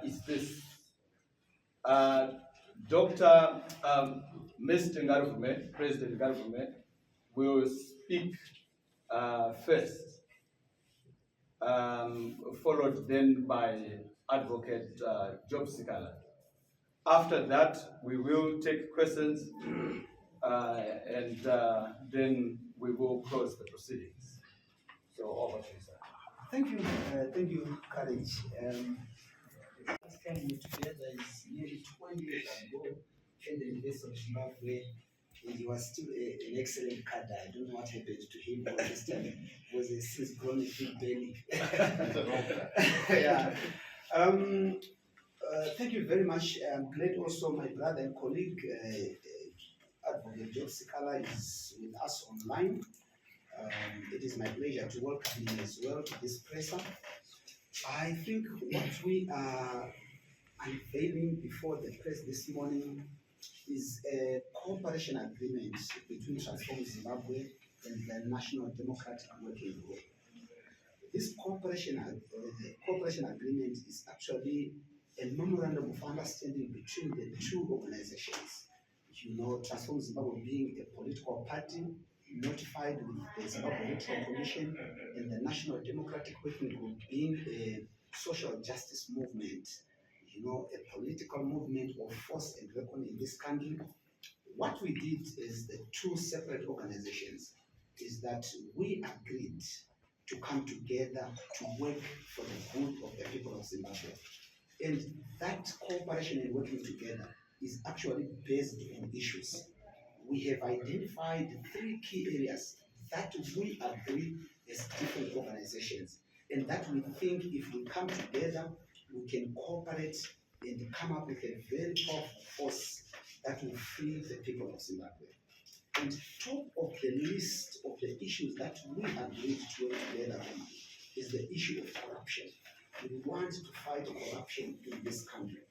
is this. Dr. Mr. Ngarivhume, President Ngarivhume, will speak first, followed then by Advocate Job Sikhala. After that, we will take questions and then we will close the proceedings. So over to you, sir. Thank you, Courage. Last time we were together is nearly 20 years ago in the University of Zimbabwe, and he was still an excellent cadre. I don't know what happened to him all this time. He was a since grown a big belly. Yeah. Thank you very much. I'm glad also my brother and colleague, Advocate Job Sikhala, is with us online. It is my pleasure to welcome him as well to this presser. I think what we are unveiling before the press this morning is a cooperation agreement between Transform Zimbabwe and the National Democratic Working Group. This cooperation agreement is actually a memorandum of understanding between the two organizations. You know, Transform Zimbabwe being a political party notified with the Zimbabwe Electoral Commission, and the National Democratic Working Group being a social justice movement, you know, a political movement of force and reckoning in this country. What we did as the two separate organizations is that we agreed to come together to work for the good of the people of Zimbabwe. And that cooperation and working together is actually based on issues. We have identified 3 key areas that we agree as different organizations, and that we think if we come together, we can cooperate and come up with a very powerful force that will free the people of Zimbabwe. And top of the list of the issues that we agreed to work together on is the issue of corruption. We want to fight corruption in this country.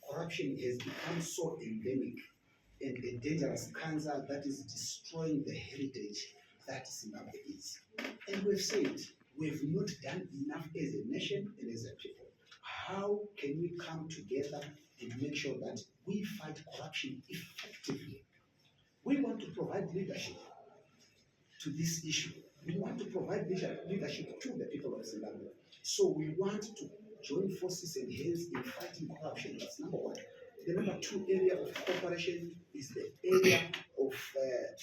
Corruption has become so endemic and a dangerous cancer that is destroying the heritage that Zimbabwe is. And we've said we've not done enough as a nation and as a people. How can we come together and make sure that we fight corruption effectively? We want to provide leadership to this issue. We want to provide leadership to the people of Zimbabwe. So we want to join forces and hands in fighting corruption. That's number one. The number 2 area of cooperation is the area of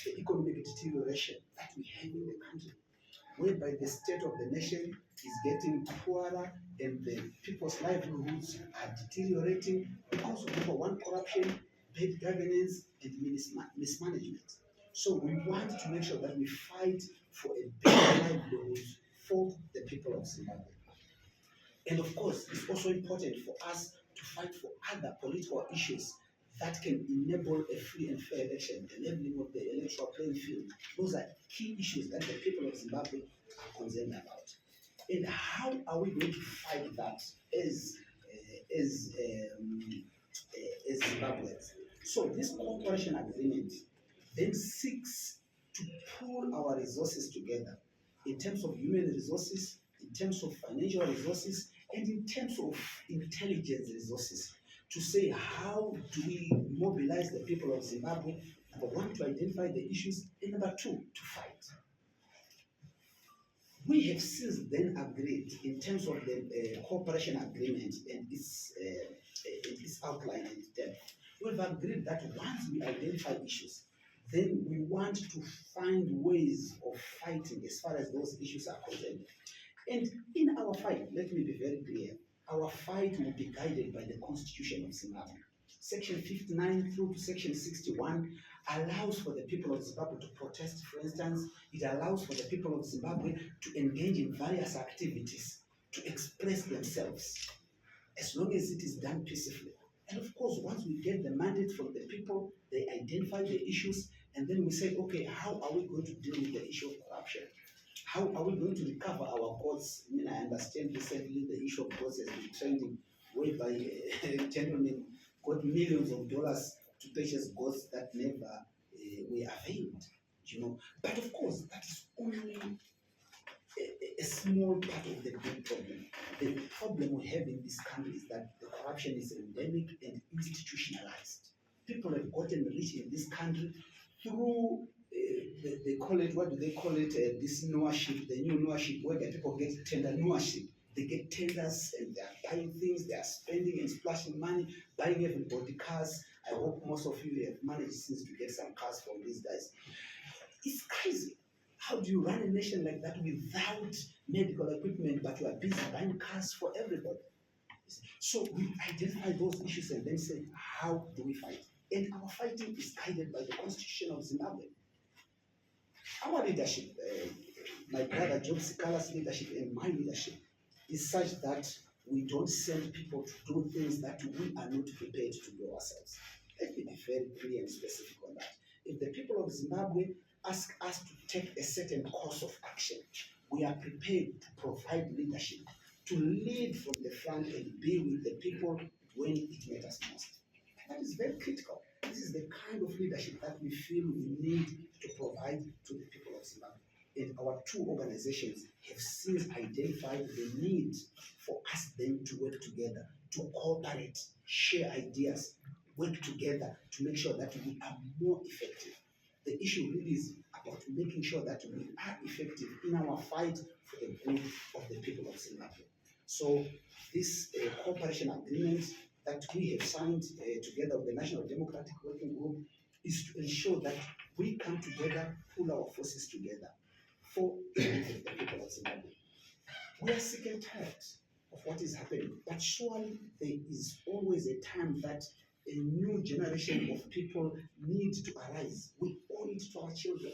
the economic deterioration that we have in the country, whereby the state of the nation is getting poorer and the people's livelihoods are deteriorating because of number 1, corruption, bad governance, and mismanagement. So we want to make sure that we fight for a better livelihood for the people of Zimbabwe. And of course, it's also important for us to fight for other political issues that can enable a free and fair election, enabling of the electoral playing field. Those are key issues that the people of Zimbabwe are concerned about. And how are we going to fight that as Zimbabweans? So this cooperation agreement then seeks to pool our resources together in terms of human resources, in terms of financial resources, and in terms of intelligence resources, to say how do we mobilize the people of Zimbabwe, number 1, to identify the issues, and number 2, to fight. We have since then agreed in terms of the cooperation agreement and its outline and depth. We've agreed that once we identify issues, then we want to find ways of fighting as far as those issues are concerned. And in our fight, let me be very clear, our fight will be guided by the Constitution of Zimbabwe. Section 59 through to Section 61 allows for the people of Zimbabwe to protest, for instance. It allows for the people of Zimbabwe to engage in various activities, to express themselves, as long as it is done peacefully. And of course, once we get the mandate from the people, they identify the issues, and then we say, okay, how are we going to deal with the issue of corruption? How are we going to recover our gods? I mean, I understand recently the issue of gods has been trending, whereby gentlemen got millions of dollars to purchase gods that never were availed, you know. But of course, that is only a small part of the big problem. The problem we have in this country is that the corruption corruption is endemic and institutionalized. People have gotten rich in this country through, they call it, what do they call it, this nourship, the new nourship, where the people get tender nourship. They get tenders and they are buying things, they are spending and splashing money, buying everybody cars. I hope most of you have managed since to get some cars from these guys. It's crazy. How do you run a nation like that without medical equipment, but you are busy buying cars for everybody? So we identify those issues and then say, how do we fight? And our fighting is guided by the Constitution of Zimbabwe. Our leadership, my brother John Sikhala's leadership and my leadership, is such that we don't send people to do things that we are not prepared to do ourselves. Let me be very clear and specific on that. If the people of Zimbabwe ask us to take a certain course of action, we are prepared to provide leadership, to lead from the front and be with the people when it matters most. That is very critical. This is the kind of leadership that we feel we need to provide to the people of Zimbabwe. And our two organizations have since identified the need for us then to work together, to cooperate, share ideas, work together to make sure that we are more effective. The issue really is about making sure that we are effective in our fight for the good of the people of Zimbabwe. So this cooperation agreement that we have signed together with the National Democratic Working Group is to ensure that we come together, pull our forces together for the benefit of the people of Zimbabwe. We are sick and tired of what is happening, but surely there is always a time that a new generation of people need to arise. We owe it to our children.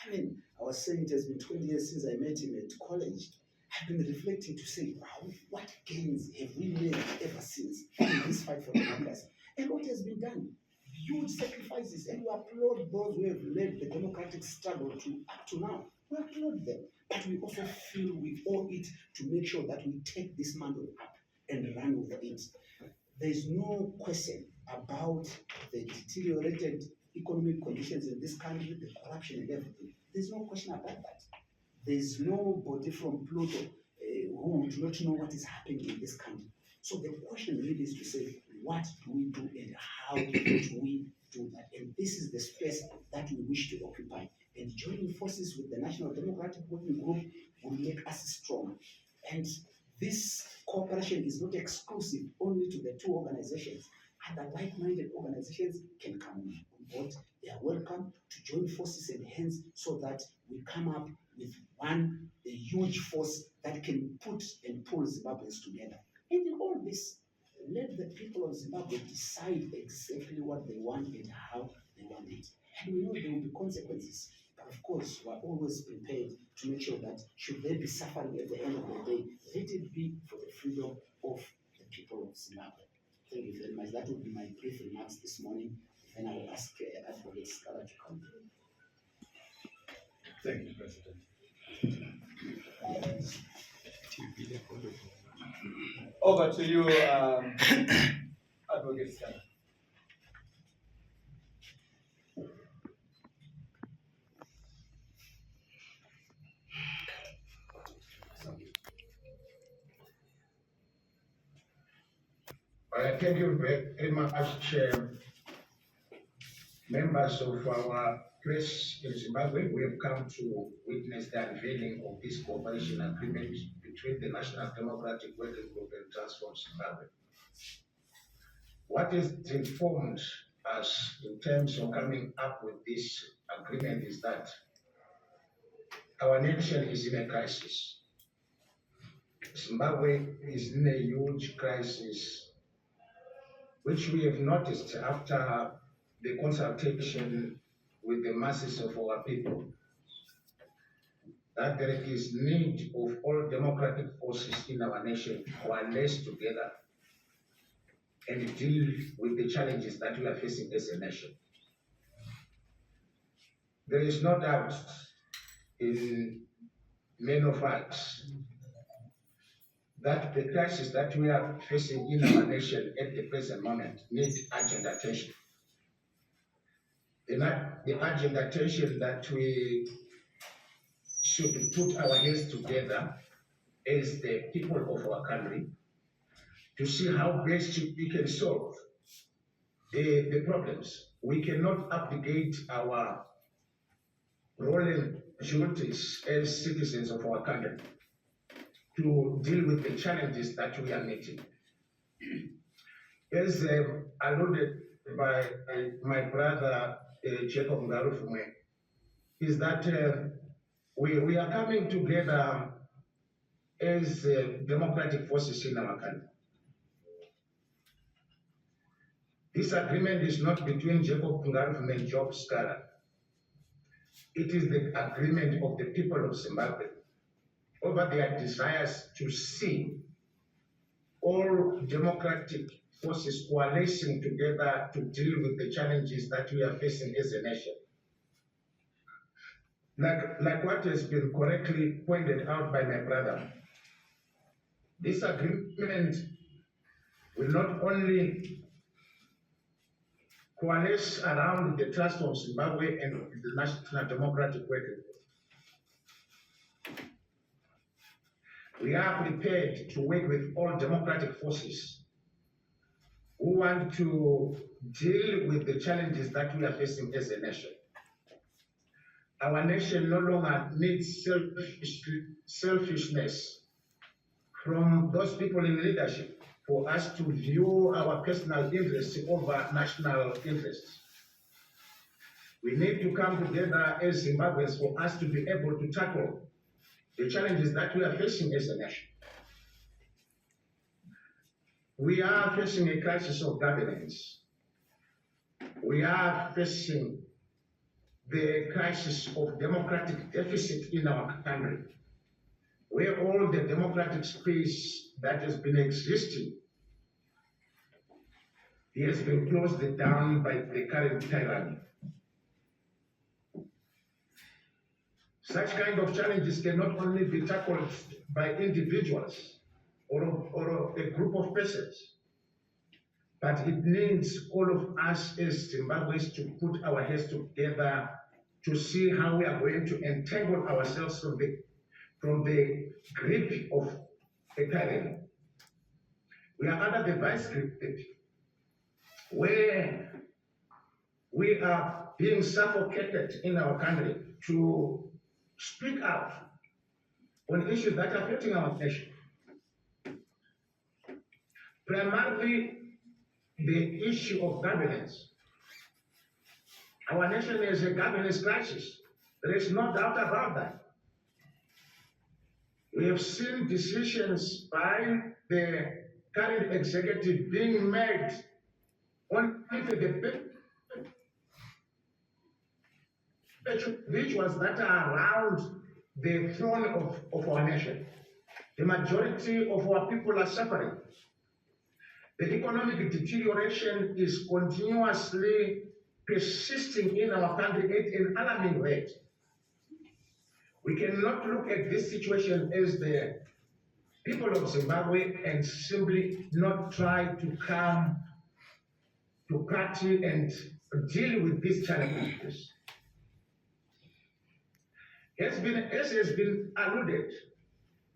I mean, I was saying it has been 20 years since I met him at college. I've been reflecting to say, wow, what gains have we made ever since in this fight for democracy? And what has been done? Huge sacrifices, and we applaud those who have led the democratic struggle up to now. We applaud them, but we also feel we owe it to make sure that we take this mantle up and run with it. There is no question about the deteriorated economic conditions in this country, the corruption and everything. There's no question about that. There's nobody from Pluto who do not know what is happening in this country. So the question really is to say, what do we do and how do we do that? And this is the space that we wish to occupy. And joining forces with the National Democratic Working Group will make us strong. And this cooperation is not exclusive only to the two organizations. Other like-minded organizations can come on board. They are welcome to join forces and hands so that we come up with a huge force that can put and pull Zimbabweans together. And in all this, let the people of Zimbabwe decide exactly what they want and how they want it. And we know there will be consequences. But of course, we are always prepared to make sure that should there be suffering at the end of the day, let it be for the freedom of the people of Zimbabwe. Thank you very much. That would be my brief remarks this morning. And I will ask Advocate Sikhala to come through. Thank you, President. Over to you, Advocate Sikhala. Thank you very much, members of our press in Zimbabwe. We have come to witness the unveiling of this cooperation agreement between the National Democratic Working Group and Transform Zimbabwe. What is informed us in terms of coming up with this agreement is that our nation is in a crisis. Zimbabwe is in a huge crisis, which we have noticed after the consultation with the masses of our people, that there is need of all democratic forces in our nation to coalesce together and deal with the challenges that we are facing as a nation. There is no doubt in many of us that the crisis that we are facing in our nation at the present moment needs urgent attention. The urgent attention that we should put our heads together as the people of our country to see how best we can solve the problems. We cannot abdicate our role and duties as citizens of our country to deal with the challenges that we are meeting. As alluded by my brother Jacob Ngarivhume, is that we are coming together as democratic forces in our country. This agreement is not between Jacob Ngarivhume and Job Sikhala. It is the agreement of the people of Zimbabwe over their desires to see all democratic forces coalescing together to deal with the challenges that we are facing as a nation. Like what has been correctly pointed out by my brother, this agreement will not only coalesce around the trust of Zimbabwe and the National Democratic Working Group. We are prepared to work with all democratic forces who want to deal with the challenges that we are facing as a nation. Our nation no longer needs selfishness from those people in leadership for us to view our personal interests over national interests. We need to come together as Zimbabweans for us to be able to tackle the challenges that we are facing as a nation. We are facing a crisis of governance. We are facing the crisis of democratic deficit in our country, where all the democratic space that has been existing has been closed down by the current tyranny. Such kind of challenges cannot only be tackled by individuals or a group of persons, but it needs all of us as Zimbabweans to put our heads together to see how we are going to entangle ourselves from the grip of a tyranny. We are under the vice grip, where we are being suffocated in our country to speak out on issues that are affecting our nation. Primarily, the issue of governance. Our nation is a governance crisis. There is no doubt about that. We have seen decisions by the current executive being made on the individuals that are around the throne of our nation. The majority of our people are suffering. The economic deterioration is continuously persisting in our country at an alarming rate. We cannot look at this situation as the people of Zimbabwe and simply not try to come to party and deal with these challenges. As has been alluded,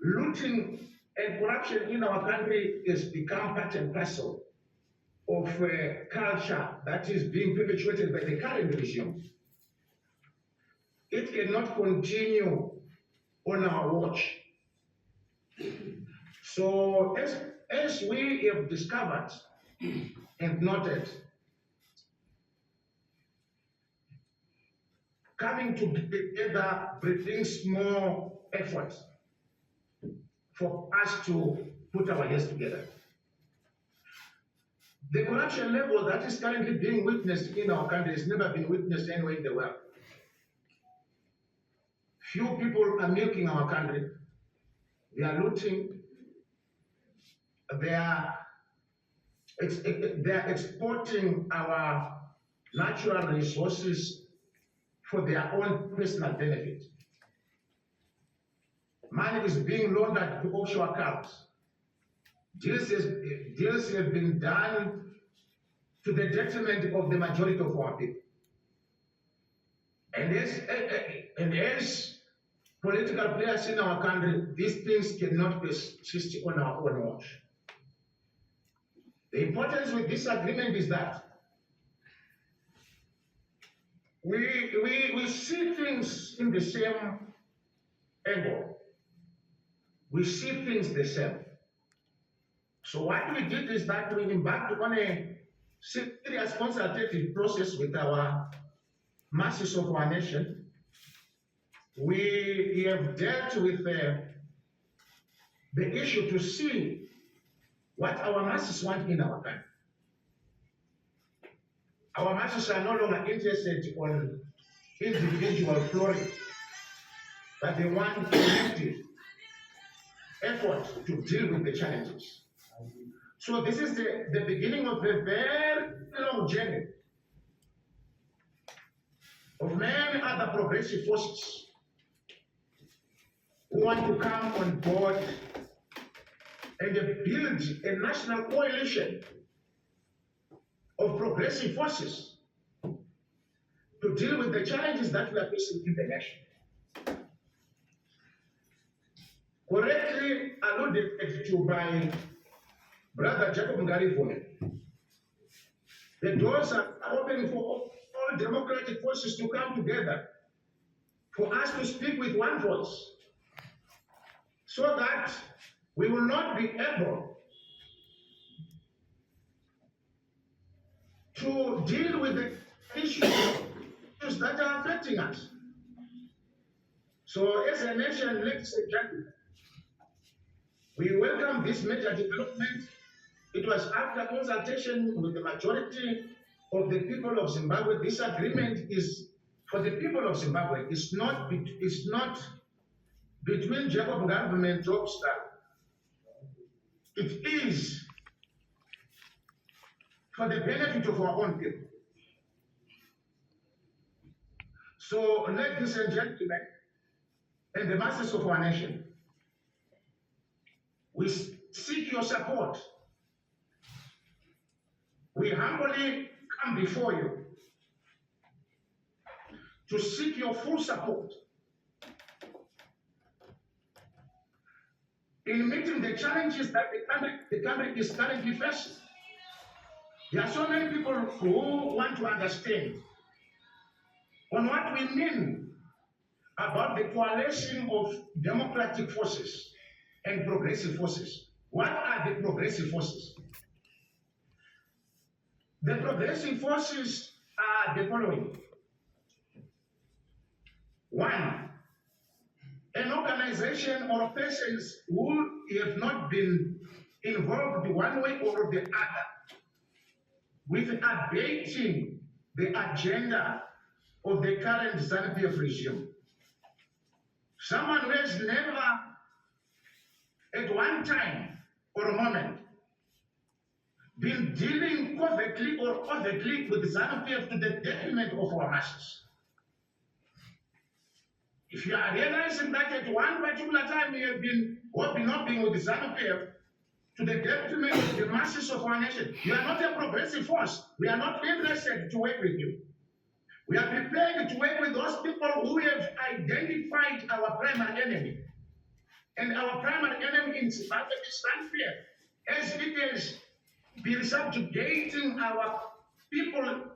looting and corruption in our country has become part and parcel of a culture that is being perpetuated by the current regime. It cannot continue on our watch. So as we have discovered and noted, coming together brings more effort for us to put our heads together. The corruption level that is currently being witnessed in our country has never been witnessed anywhere in the world. Few people are milking our country. They are looting. They are exporting our natural resources for their own personal benefit. Money is being laundered to offshore accounts. Deals have been done to the detriment of the majority of our people. And as political players in our country, these things cannot persist on our own watch. The importance with this agreement is that we see things in the same angle. We see things the same. So what we did is that we embarked on a serious consultative process with our masses of our nation. We have dealt with the issue to see what our masses want in our country. Our masses are no longer interested on individual glory, but they want collective effort to deal with the challenges. So this is the beginning of a very long journey of many other progressive forces who want to come on board and build a national coalition of progressive forces to deal with the challenges that we are facing in the nation. Correctly alluded to by Brother Jacob Ngarivhume, the doors are open for all democratic forces to come together, for us to speak with one voice, so that we will not be able to deal with the issues that are affecting us. So as a nation, ladies and gentlemen, we welcome this major development. It was after consultation with the majority of the people of Zimbabwe. This agreement is for the people of Zimbabwe. It's not between Jacob Ngarivhume and Jobstar. It is for the benefit of our own people. So, ladies and gentlemen, and the masses of our nation, we seek your support. We humbly come before you to seek your full support in meeting the challenges that the country is currently facing. There are so many people who want to understand on what we mean about the coalition of democratic forces and progressive forces. What are the progressive forces? The progressive forces are the following. One, an organization or persons who have not been involved one way or the other with abating the agenda of the current ZANU-PF regime. Someone who has never at one time or a moment been dealing covertly or overtly with ZANU-PF to the detriment of our masses. If you are realizing that at one particular time you have been hoping with ZANU-PF to the detriment of the masses of our nation, you are not a progressive force. We are not interested to work with you. We are prepared to work with those people who have identified our primary enemy. And our primary enemy in Zimbabwe is ZANU-PF, as it has been subjugating our people,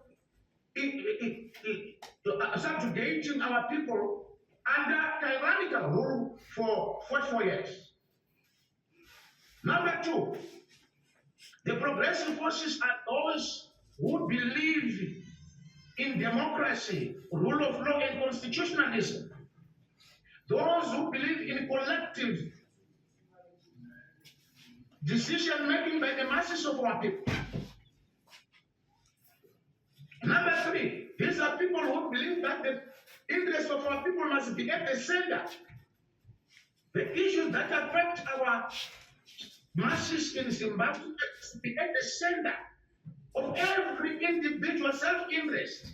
under tyrannical rule for 44 years. Number two, the progressive forces are those who believe in democracy, rule of law, and constitutionalism. Those who believe in collective decision-making by the masses of our people. Number three, these are people who believe that the interests of our people must be at the center. The issues that affect our masses in Zimbabwe must be at the center of every individual self-interest.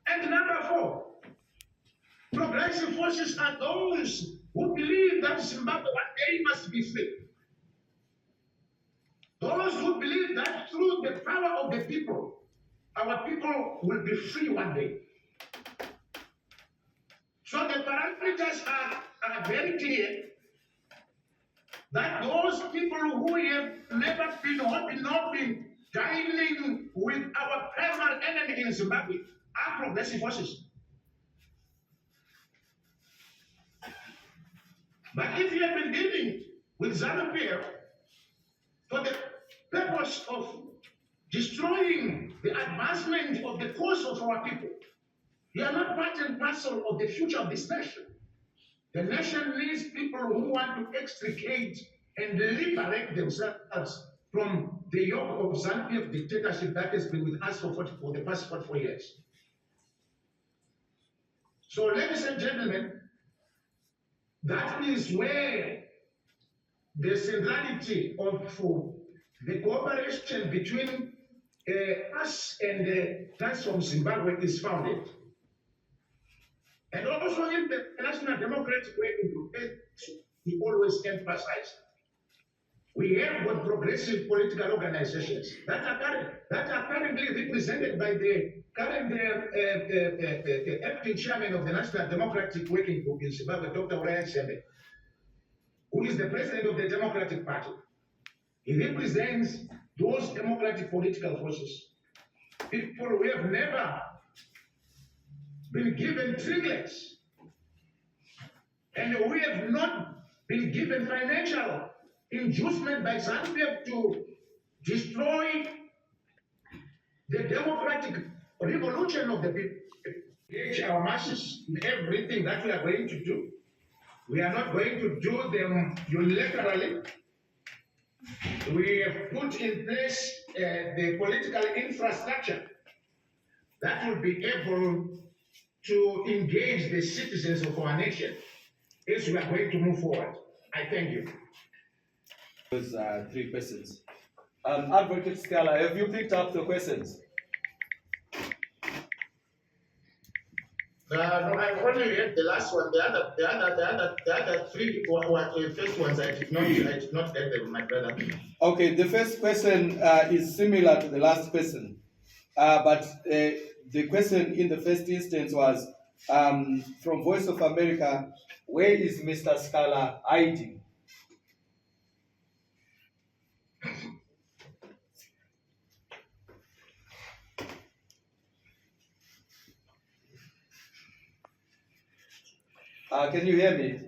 And number four, progressive forces are those who believe that Zimbabwe one day must be free. Those who believe that through the power of the people, our people will be free one day. So the parameters are very clear. that those people who have never been dining with our primary enemy in Zimbabwe are progressive forces. But if you have been dealing with ZANU-PF for the purpose of destroying the advancement of the cause of our people, you are not part and parcel of the future of this nation. The nation needs people who want to extricate and liberate themselves from the yoke of ZANU-PF dictatorship that has been with us for the past 44 years. So, ladies and gentlemen, that is where the centrality of the cooperation between us and the guys from Zimbabwe is founded. And also in the National Democratic Working Group, we always emphasize we have got progressive political organizations that are currently represented by the current acting chairman of the National Democratic Working Group in Zimbabwe, Dr. Ryan Sembe, who is the president of the Democratic Party. He represents those democratic political forces, people who have never been given privilege, and we have not been given financial inducement by ZANU-PF to destroy the democratic revolution of the people. Engage our masses in everything that we are going to do. We are not going to do them unilaterally. We have put in place the political infrastructure that will be able to engage the citizens of our nation as we are going to move forward. I thank you. Those 3 questions. Advocate Sikhala, have you picked up the questions? No, I only read the last one. The other 3 were the first ones. I did not get them, my brother. Okay, the first question is similar to the last question, but the question in the first instance was from Voice of America, where is Mr. Sikhala hiding? Can you hear me?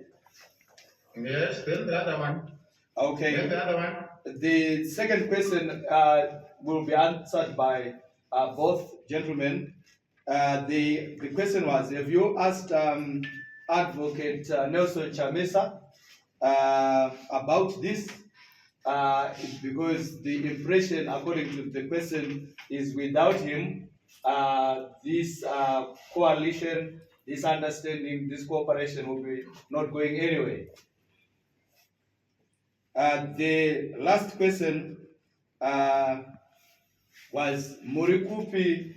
Yes, then the other one. Okay. Then the other one. The second question will be answered by both gentlemen. The question was, have you asked Advocate Nelson Chamisa about this? Because the impression, according to the question, is without him, this coalition, this understanding, this cooperation will be not going anywhere. The last question was Murikupi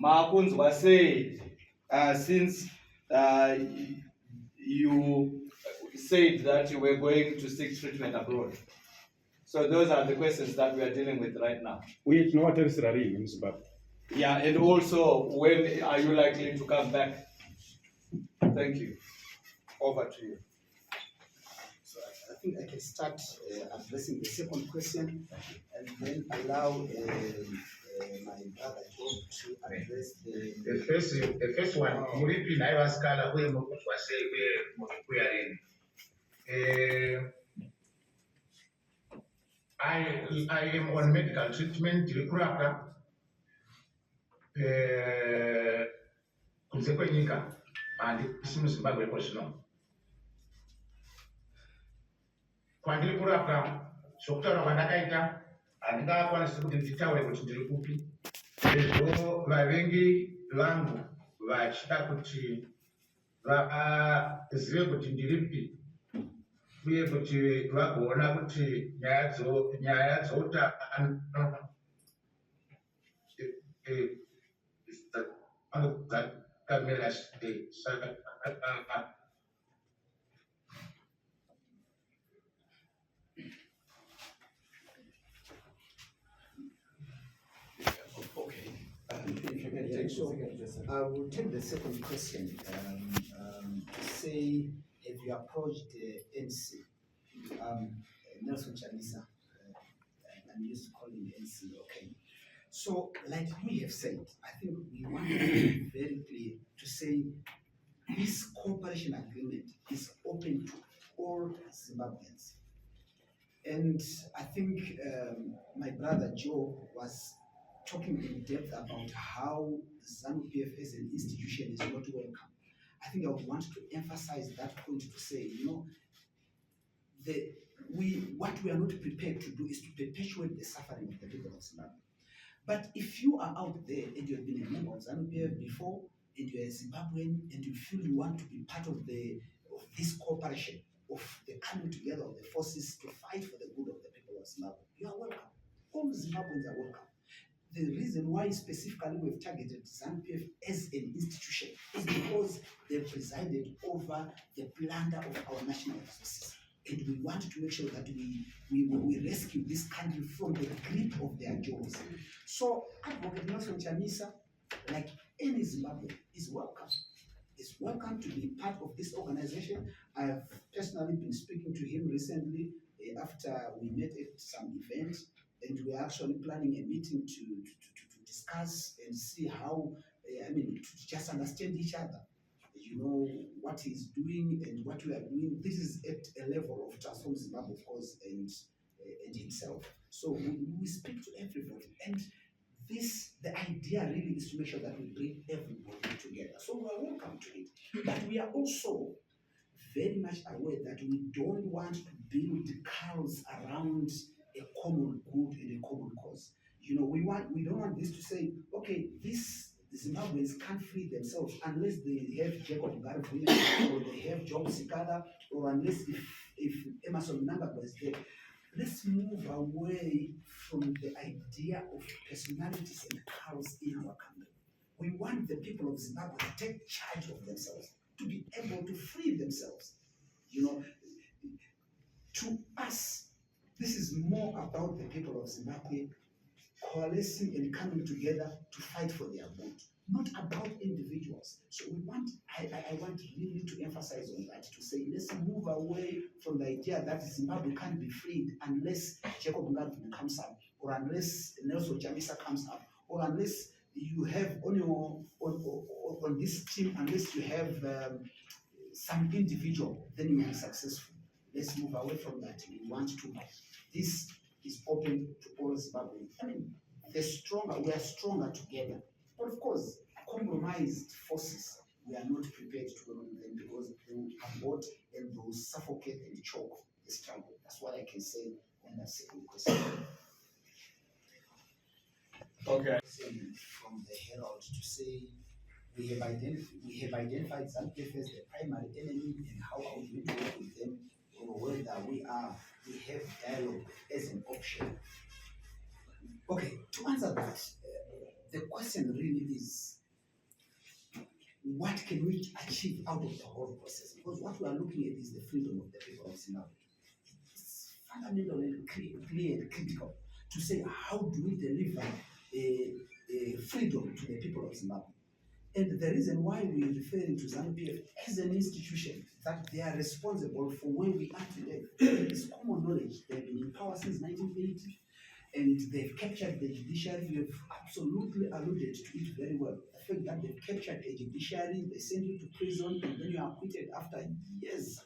Makunzwa said, since you said that you were going to seek treatment abroad. So those are the questions that we are dealing with right now. We know what else are in Zimbabwe. Yeah, and also, when are you likely to come back? Thank you. Over to you. So I think I can start addressing the second question and then allow my brother Job to address the first one. Muripi na iwa Sikhala we mukutwa say we are in. I am on medical treatment Kuraka. Kunzekwenyika and isimu Zimbabwe personal. Kwandiri kurapwa sokutaura kwandakaita handingakwanisi kuti nditaure kuti ndiri kupi. Sezvo vavengi vangu vachida kuti vazive kuti ndiripi uye kuti vagoona kuti nyaya dzoutano dzakamira sei. Saka I will take the second question. Say, have you approached the NC Nelson Chamisa. I'm used to calling him NC, okay. So, like we have said, I think we want to be very clear to say this cooperation agreement is open to all Zimbabweans. And I think my brother Joe was talking in depth about how ZANU-PF as an institution is not welcome. I think I would want to emphasize that point to say, what we are not prepared to do is to perpetuate the suffering of the people of Zimbabwe. But if you are out there and you have been a member of ZANU-PF before, and you are a Zimbabwean, and you feel you want to be part of this cooperation, of the coming together of the forces to fight for the good of the people of Zimbabwe, you are welcome. All Zimbabweans are welcome. The reason why specifically we've targeted ZANU-PF as an institution is because they've presided over the plunder of our national resources. And we want to make sure that we rescue this country from the grip of their jaws. So Advocate Nelson Chamisa, like any Zimbabwean, is welcome. Is welcome to be part of this organization. I've personally been speaking to him recently after we met at some event, and we're actually planning a meeting to discuss and see how, to just understand each other. What he's doing and what we are doing. This is at a level of Transform Zimbabwe, of course, and himself. So we speak to everybody. And the idea really is to make sure that we bring everybody together. So we are welcome to it. But we are also very much aware that we don't want to build cows around a common good and a common cause. We don't want this to say, okay, the Zimbabweans can't free themselves unless they have Jacob Ngarivhume or they have Job Sikhala, or unless if Emerson Mnangagwa is there. Let's move away from the idea of personalities and cows in our country. We want the people of Zimbabwe to take charge of themselves, to be able to free themselves. To us, this is more about the people of Zimbabwe coalescing and coming together to fight for their good, not about individuals. So I want really to emphasize on that, to say let's move away from the idea that Zimbabwe can't be freed unless Jacob Ngarivhume comes up, or unless Nelson Chamisa comes up, or unless you have on this team, unless you have some individual, then you will be successful. Let's move away from that. We want to. This is open to all Zimbabweans. We are stronger together. But of course, compromised forces, we are not prepared to work with them because they will abort and they will suffocate and choke the struggle. That's what I can say on that second question. Okay. From the Herald to say we have identified ZANU-PF as the primary enemy, and how are we going to work with them, or whether we have dialogue as an option. Okay, to answer that, the question really is, what can we achieve out of the whole process? Because what we are looking at is the freedom of the people of Zimbabwe. It's fundamental and clear and critical to say, how do we deliver freedom to the people of Zimbabwe? And the reason why we are referring to ZANU-PF as an institution, that they are responsible for where we are today. It's common knowledge. They've been in power since 1980. And they've captured the judiciary. You have absolutely alluded to it very well. The fact that they've captured a judiciary, they send you to prison, and then you are acquitted after years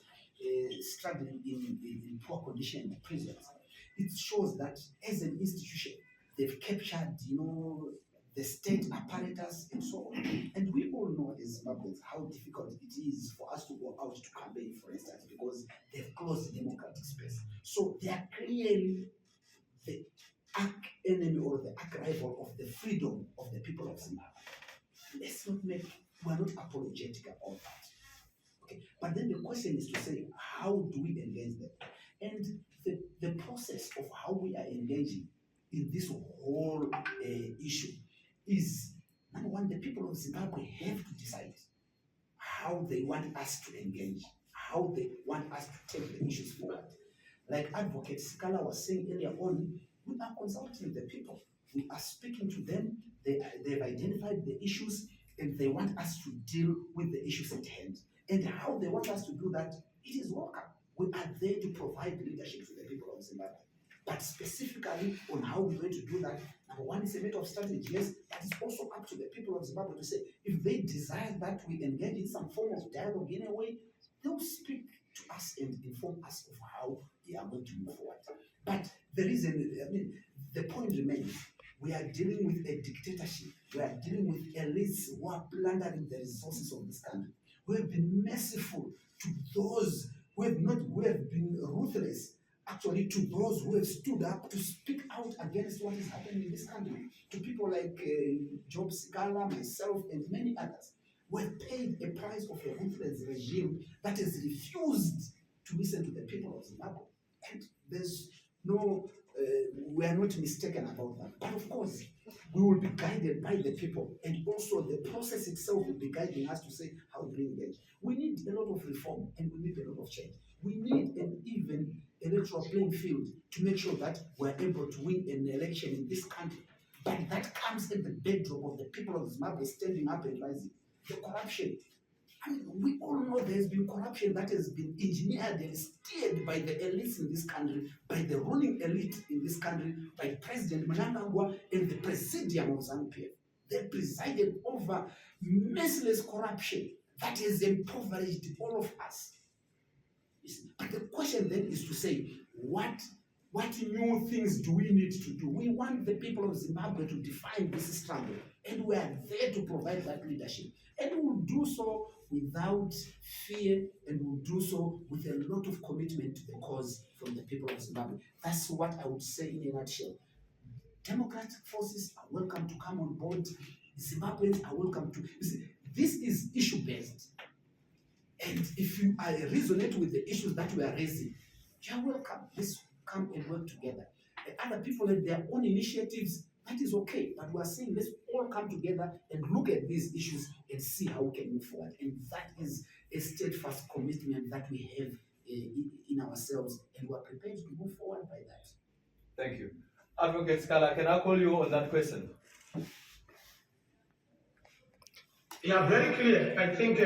struggling in poor condition in the prisons. It shows that as an institution, they've captured, the state apparatus and so on. And we all know as Zimbabweans how difficult it is for us to go out to campaign, for instance, because they've closed the democratic space. So they are clearly the arch enemy or the arch rival of the freedom of the people of Zimbabwe. We're not apologetic about that. Okay. But then the question is to say, how do we engage them? And the process of how we are engaging in this whole issue is, number one, the people of Zimbabwe have to decide how they want us to engage, how they want us to take the issues forward. Like Advocate Sikhala was saying earlier on, we are consulting the people. We are speaking to them. They've identified the issues, and they want us to deal with the issues at hand. And how they want us to do that, it is welcome. We are there to provide leadership to the people of Zimbabwe. But specifically on how we're going to do that, number one is a matter of strategy. Yes, that is also up to the people of Zimbabwe to say, if they desire that we engage in some form of dialogue in a way, they'll speak to us and inform us of how they are going to move forward. But the reason, the point remains, we are dealing with a dictatorship. We are dealing with elites who are plundering the resources of this country. We have been merciful to those who have been ruthless, actually, to those who have stood up to speak out against what is happening in this country. To people like Job Sikhala, myself, and many others, who have paid a price of a ruthless regime that has refused to listen to the people of Zimbabwe. And there's no, we are not mistaken about that. But of course, we will be guided by the people, and also the process itself will be guiding us to say how to engage. We need a lot of reform, and we need a lot of change. We need an even electoral playing field to make sure that we're able to win an election in this country. But that comes at the bedrock of the people of Zimbabwe standing up and rising. The corruption. I mean, we all know there's been corruption that has been engineered and steered by the elites in this country, by the ruling elite in this country, by President Mnangagwa and the Presidium of ZANU-PF. They presided over merciless corruption that has impoverished all of us. But the question then is to say, what new things do we need to do? We want the people of Zimbabwe to define this struggle, and we are there to provide that leadership. And we will do so without fear, and we'll do so with a lot of commitment to the cause from the people of Zimbabwe. That's what I would say in a nutshell. Democratic forces are welcome to come on board. Zimbabweans are welcome to. This is issue-based. And if you resonate with the issues that we are raising, you are welcome. Let's come and work together. And other people have their own initiatives. That is okay. But we are saying let's all come together and look at these issues and see how we can move forward. And that is a steadfast commitment that we have in ourselves, and we are prepared to move forward by that. Thank you. Advocate Sikhala, can I call you on that question? Yeah, very clear. I think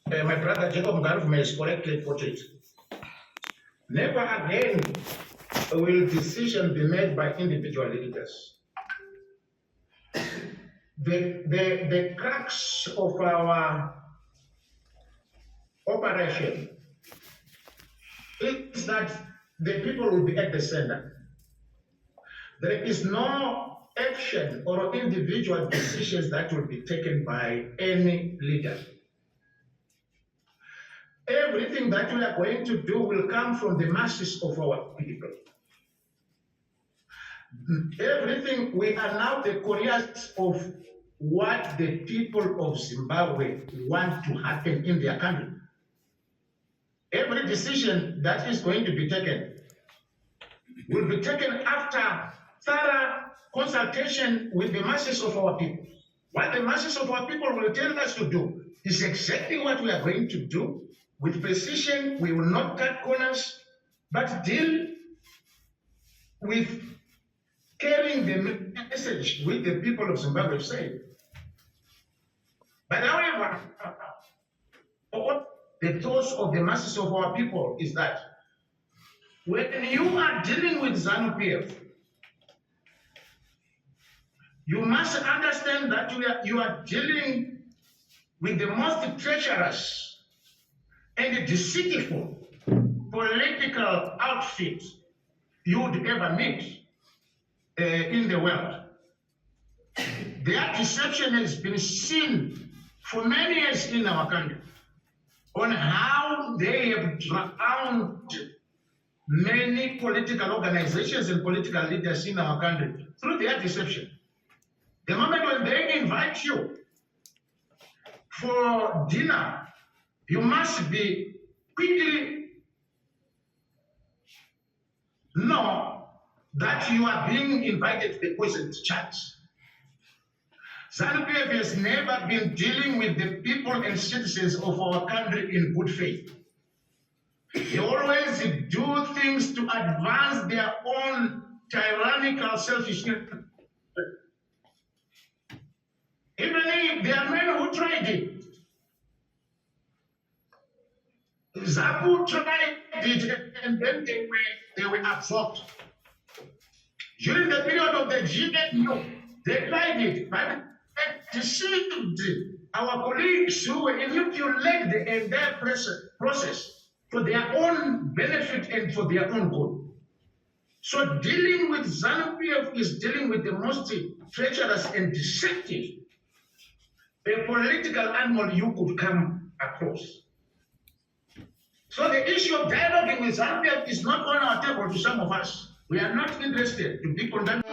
my brother Jacob Ngarivhume has correctly put it. Never again will decision be made by individual leaders. The crux of our operation is that the people will be at the center. There is no action or individual decisions that will be taken by any leader. Everything that we are going to do will come from the masses of our people. Everything, we are now the couriers of what the people of Zimbabwe want to happen in their country. Every decision that is going to be taken will be taken after thorough consultation with the masses of our people. What the masses of our people will tell us to do is exactly what we are going to do. With precision, we will not cut corners, but deal with carrying the message with the people of Zimbabwe say. But however, what the thoughts of the masses of our people is that when you are dealing with ZANU-PF, you must understand that you are dealing with the most treacherous and deceitful political outfit you would ever meet in the world. Their deception has been seen for many years in our country on how they have drowned many political organizations and political leaders in our country through their deception. The moment when they invite you for dinner, you must be quickly know that you are being invited to the poisoned church. ZANU-PF has never been dealing with the people and citizens of our country in good faith. They always do things to advance their own tyrannical selfish interest. Even if there are men who tried it, ZAPU tried it and then they were absorbed. During the period of the GNU, they tried it, but it deceived our colleagues who manipulated the entire process for their own benefit and for their own good. So dealing with ZANU-PF is dealing with the most treacherous and deceptive a political animal you could come across. So the issue of dialoguing with ZANU-PF is not on our table to some of us. We are not interested to be condemned.